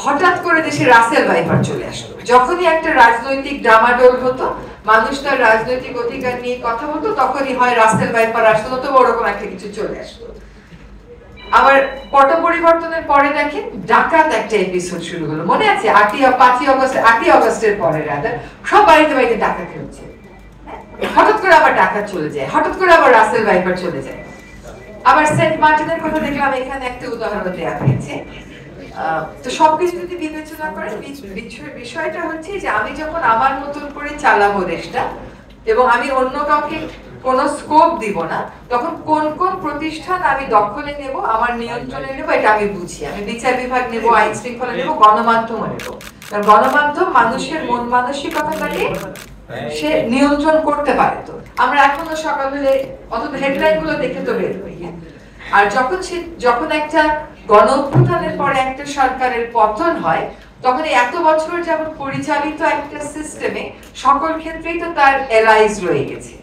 হঠাৎ করে দেশে রাসেল ভাইপার চলে আসলো। যখনই একটা রাজনৈতিক ডামাডোল হতো, মানুষ তার রাজনৈতিক অধিকার নিয়ে কথা বলতো, তখনই হয় রাসেল ভাইপার আসলো, তো ওরকম একটা কিছু চলে আসলো। আবার পট পরিবর্তনের পরে দেখেন ডাকাত একটা এপিসোড শুরু হলো, মনে আছে? 8ই অগস্টের পরে রাদার সব বাড়িতে বাড়িতে ডাকাত হচ্ছে। হঠাৎ করে আবার ডাকাত চলে যায়, হঠাৎ করে আবার রাসেল ভাইপার চলে যায়। আবার সেন্ট মার্টিনের কথা দেখলাম, এখানে একটা উদাহরণ দেওয়া হয়েছে। তো সবকিছু যদি বিবেচনা করেন, বিষয়টা হচ্ছে যে আমি যখন আমার মতন করে চালাবো দেশটা এবং আমি অন্য কাউকে কোনো স্কোপ দিব না, তখন কোন কোন প্রতিষ্ঠান আমি দখলে নেব, আমার নিয়ন্ত্রণে নেব, এটা আমি বুঝি। আমি বিচার বিভাগ নেব, আইন শৃঙ্খলা নেব, গণমাধ্যম নেব। গণমাধ্যম মানুষের মন মানসিকতাটাকে সে নিয়ন্ত্রণ করতে পারে। তো আমরা এখনো সকাল হলে অন্তত হেডলাইন গুলো দেখে তো বের হই। আর যখন একটা গণ অভ্যুত্থানের পরে একটা সরকারের পতন হয়, তখন এত বছর যাবত পরিচালিত একটা সিস্টেমে সকল ক্ষেত্রেই তো তার এলাইজ রয়ে গেছে।